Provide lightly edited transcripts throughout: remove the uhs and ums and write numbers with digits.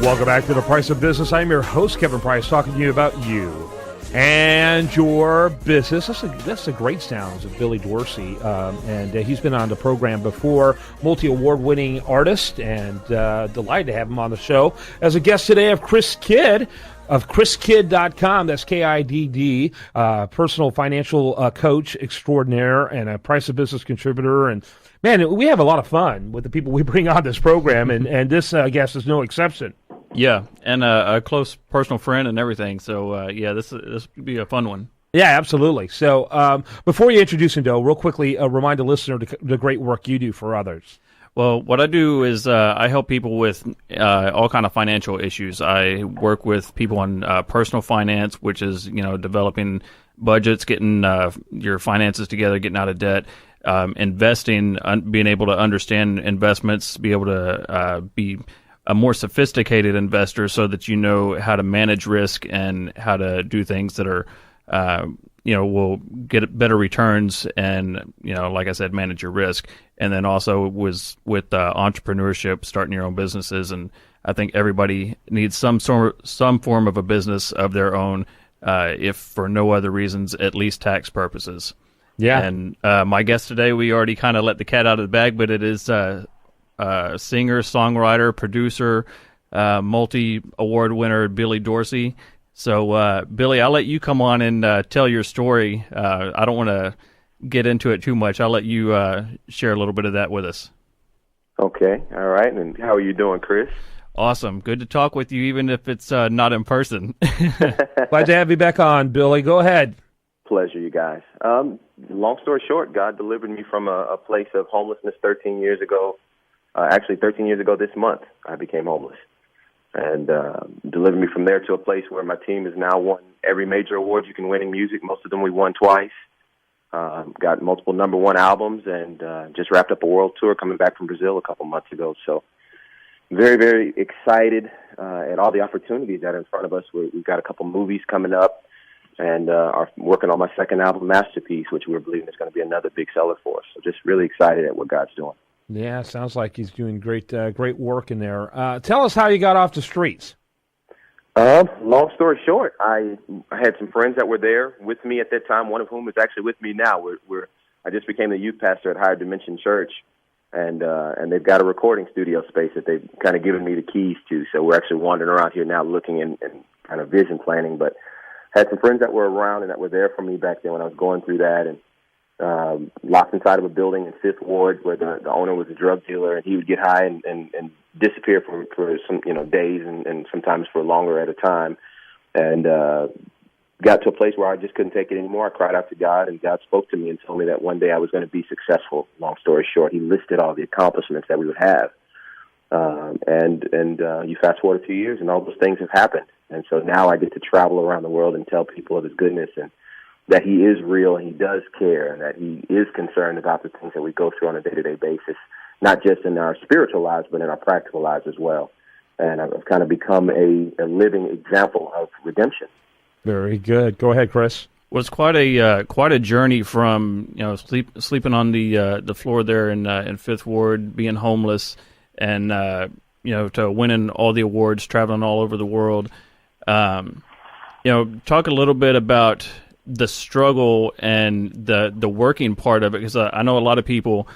Welcome back to The Price of Business. I'm your host, Kevin Price, talking to you about you and your business. That's a great sounds of Billy Dorsey, and he's been on the program before, multi-award-winning artist, and delighted to have him on the show. As a guest today of Chris Kidd of chriskidd.com, that's Kidd, personal financial coach extraordinaire and a Price of Business contributor. And man, we have a lot of fun with the people we bring on this program, and this guest is no exception. Yeah, and a close personal friend and everything. So, this would be a fun one. Yeah, absolutely. So before you introduce him, though, real quickly, remind the listener the great work you do for others. Well, what I do is I help people with all kind of financial issues. I work with people on personal finance, which is, developing budgets, getting your finances together, getting out of debt, investing, being able to understand investments, be able to be a more sophisticated investor so that you know how to manage risk and how to do things that are, will get better returns and, like I said, manage your risk. And then also was with entrepreneurship, starting your own businesses. And I think everybody needs some form of a business of their own, if for no other reasons, at least tax purposes. Yeah. And my guest today, we already kind of let the cat out of the bag, but it is singer, songwriter, producer, multi-award winner Billy Dorsey. So, Billy, I'll let you come on and tell your story. I don't want to get into it too much. I'll let you share a little bit of that with us. Okay, all right. And how are you doing, Chris? Awesome. Good to talk with you, even if it's not in person. Glad to have you back on, Billy. Go ahead. Pleasure, you guys. Long story short, God delivered me from a place of homelessness 13 years ago. Actually, 13 years ago this month, I became homeless. And delivered me from there to a place where my team has now won every major award you can win in music. Most of them we won twice. Got multiple number one albums, and just wrapped up a world tour coming back from Brazil a couple months ago. So very, very excited at all the opportunities that are in front of us. We've got a couple movies coming up, and are working on my second album, Masterpiece, which we're believing is going to be another big seller for us. So just really excited at what God's doing. Yeah, sounds like he's doing great work in there. Tell us how you got off the streets. Long story short, I had some friends that were there with me at that time, one of whom is actually with me now. I just became the youth pastor at Higher Dimension Church, and they've got a recording studio space that they've kind of given me the keys to. So we're actually wandering around here now looking and kind of vision planning. But had some friends that were around and that were there for me back then when I was going through that, and locked inside of a building in Fifth Ward where the owner was a drug dealer, and he would get high and disappear for some days and sometimes for longer at a time, and got to a place where I just couldn't take it anymore. I cried out to God, and God spoke to me and told me that one day I was going to be successful. Long story short, He listed all the accomplishments that we would have, and you fast forward a few years, and all those things have happened, and so now I get to travel around the world and tell people of His goodness and that He is real and He does care, and that He is concerned about the things that we go through on a day-to-day basis, not just in our spiritual lives, but in our practical lives as well. And I've kind of become a living example of redemption. Very good. Go ahead, Chris. Well, it's quite a journey from sleeping on the floor there in Fifth Ward, being homeless, and to winning all the awards, traveling all over the world. Talk a little bit about the struggle and the working part of it, because I know a lot of people,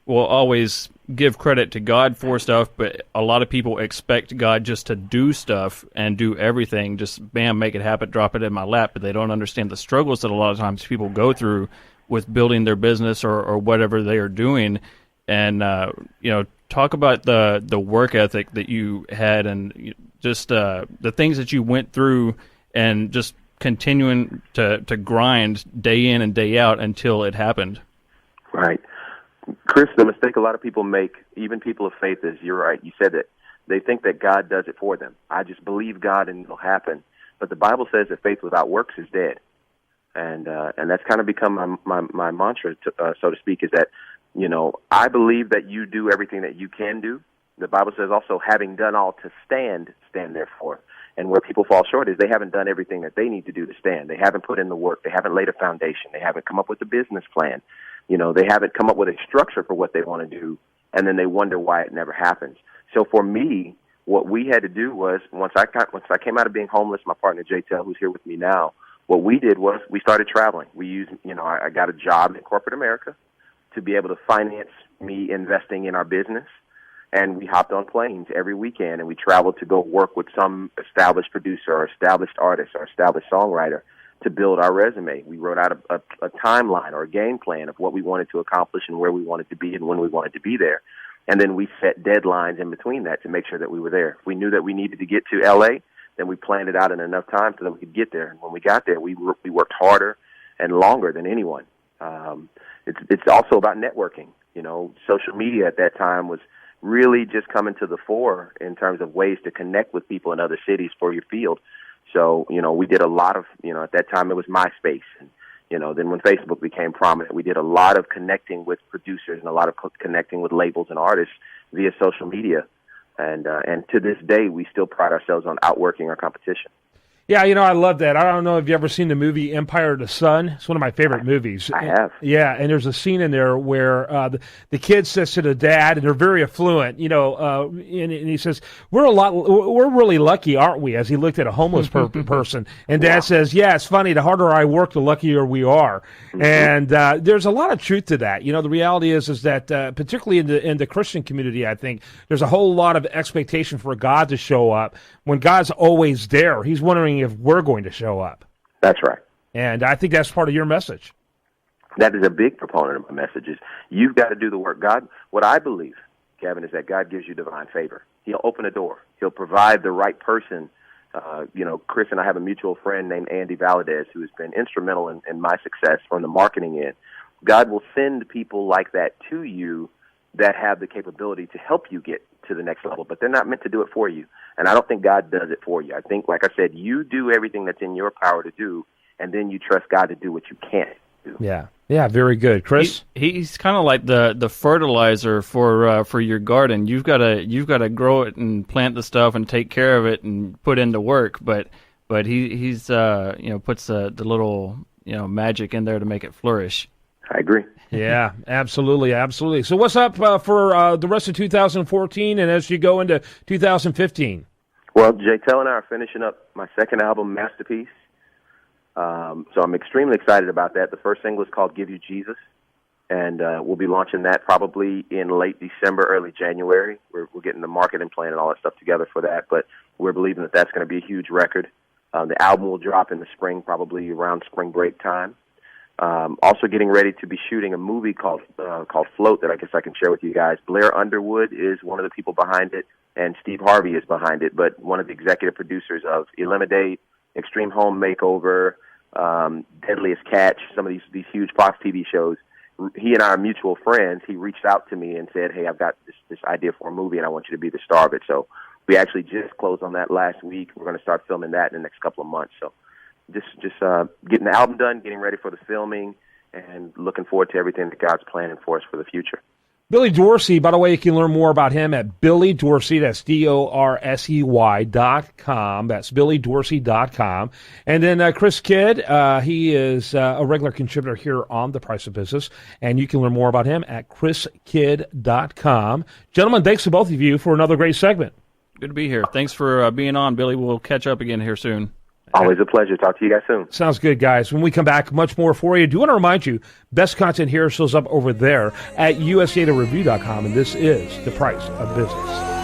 will always give credit to God for stuff, but a lot of people expect God just to do stuff and do everything, just bam, make it happen, drop it in my lap, but they don't understand the struggles that a lot of times people go through with building their business or whatever they are doing. And talk about the work ethic that you had and just the things that you went through, and just continuing to grind day in and day out until it happened. Right. Chris, the mistake a lot of people make, even people of faith, is you're right. You said that they think that God does it for them. I just believe God and it'll happen. But the Bible says that faith without works is dead. And that's kind of become my mantra, so to speak, is that, I believe that you do everything that you can do. The Bible says also, having done all to stand therefore. And where people fall short is they haven't done everything that they need to do to stand. They haven't put in the work. They haven't laid a foundation. They haven't come up with a business plan. They haven't come up with a structure for what they want to do, and then they wonder why it never happens. So for me, what we had to do was, once I came out of being homeless, my partner JTL, who's here with me now, what we did was we started traveling. We used, I got a job in corporate America to be able to finance me investing in our business. And we hopped on planes every weekend, and we traveled to go work with some established producer or established artist or established songwriter to build our resume. We wrote out a timeline or a game plan of what we wanted to accomplish and where we wanted to be and when we wanted to be there. And then we set deadlines in between that to make sure that we were there. If we knew that we needed to get to L.A., then we planned it out in enough time so that we could get there. And when we got there, we worked harder and longer than anyone. It's also about networking. Social media at that time was really just coming to the fore in terms of ways to connect with people in other cities for your field. So, we did a lot of, at that time it was MySpace. And, then when Facebook became prominent, we did a lot of connecting with producers and a lot of connecting with labels and artists via social media. And to this day, we still pride ourselves on outworking our competition. Yeah, I love that. I don't know if you ever seen the movie Empire of the Sun. It's one of my favorite movies. I have. Yeah, and there's a scene in there where the kid says to the dad, and they're very affluent, and he says, "We're really lucky, aren't we?" As he looked at a homeless person, and Dad says, "Yeah, it's funny. The harder I work, the luckier we are." Mm-hmm. And there's a lot of truth to that. The reality is that particularly in the Christian community, I think there's a whole lot of expectation for God to show up when God's always there. He's wondering if we're going to show up. That's right. And I think that's part of your message. That is a big proponent of my message is you've got to do the work. God, what I believe, Kevin, is that God gives you divine favor. He'll open a door. He'll provide the right person. Chris and I have a mutual friend named Andy Valadez who has been instrumental in my success from the marketing end. God will send people like that to you that have the capability to help you get to the next level, but they're not meant to do it for you. And I don't think God does it for you. I think, like I said, you do everything that's in your power to do, and then you trust God to do what you can't do. Yeah, very good, Chris. He's kind of like the fertilizer for your garden. You've got to grow it and plant the stuff and take care of it and put into work. But he's puts the little magic in there to make it flourish. I agree. Yeah, absolutely. So what's up for the rest of 2014 and as you go into 2015? Well, JTL and I are finishing up my second album, Masterpiece. So I'm extremely excited about that. The first single is called Give You Jesus, and we'll be launching that probably in late December, early January. We're getting the marketing plan and all that stuff together for that, but we're believing that that's going to be a huge record. The album will drop in the spring, probably around spring break time. Also getting ready to be shooting a movie called Float that I guess I can share with you guys. Blair Underwood is one of the people behind it, and Steve Harvey is behind it, but one of the executive producers of Eliminate, Extreme Home Makeover, Deadliest Catch, some of these huge Fox TV shows. He and I are mutual friends. He reached out to me and said, "Hey, I've got this idea for a movie, and I want you to be the star of it." So we actually just closed on that last week. We're going to start filming that in the next couple of months. So just getting the album done, getting ready for the filming, and looking forward to everything that God's planning for us for the future. Billy Dorsey, by the way, you can learn more about him at Billy Dorsey, that's DORSEY.com. That's BillyDorsey.com. And then Chris Kidd, he is a regular contributor here on The Price of Business, and you can learn more about him at ChrisKidd.com. Gentlemen, thanks to both of you for another great segment. Good to be here. Thanks for being on, Billy. We'll catch up again here soon. Always a pleasure. Talk to you guys soon. Sounds good, guys. When we come back, much more for you. Do want to remind you, best content here shows up over there at USAToReview.com, and this is The Price of Business.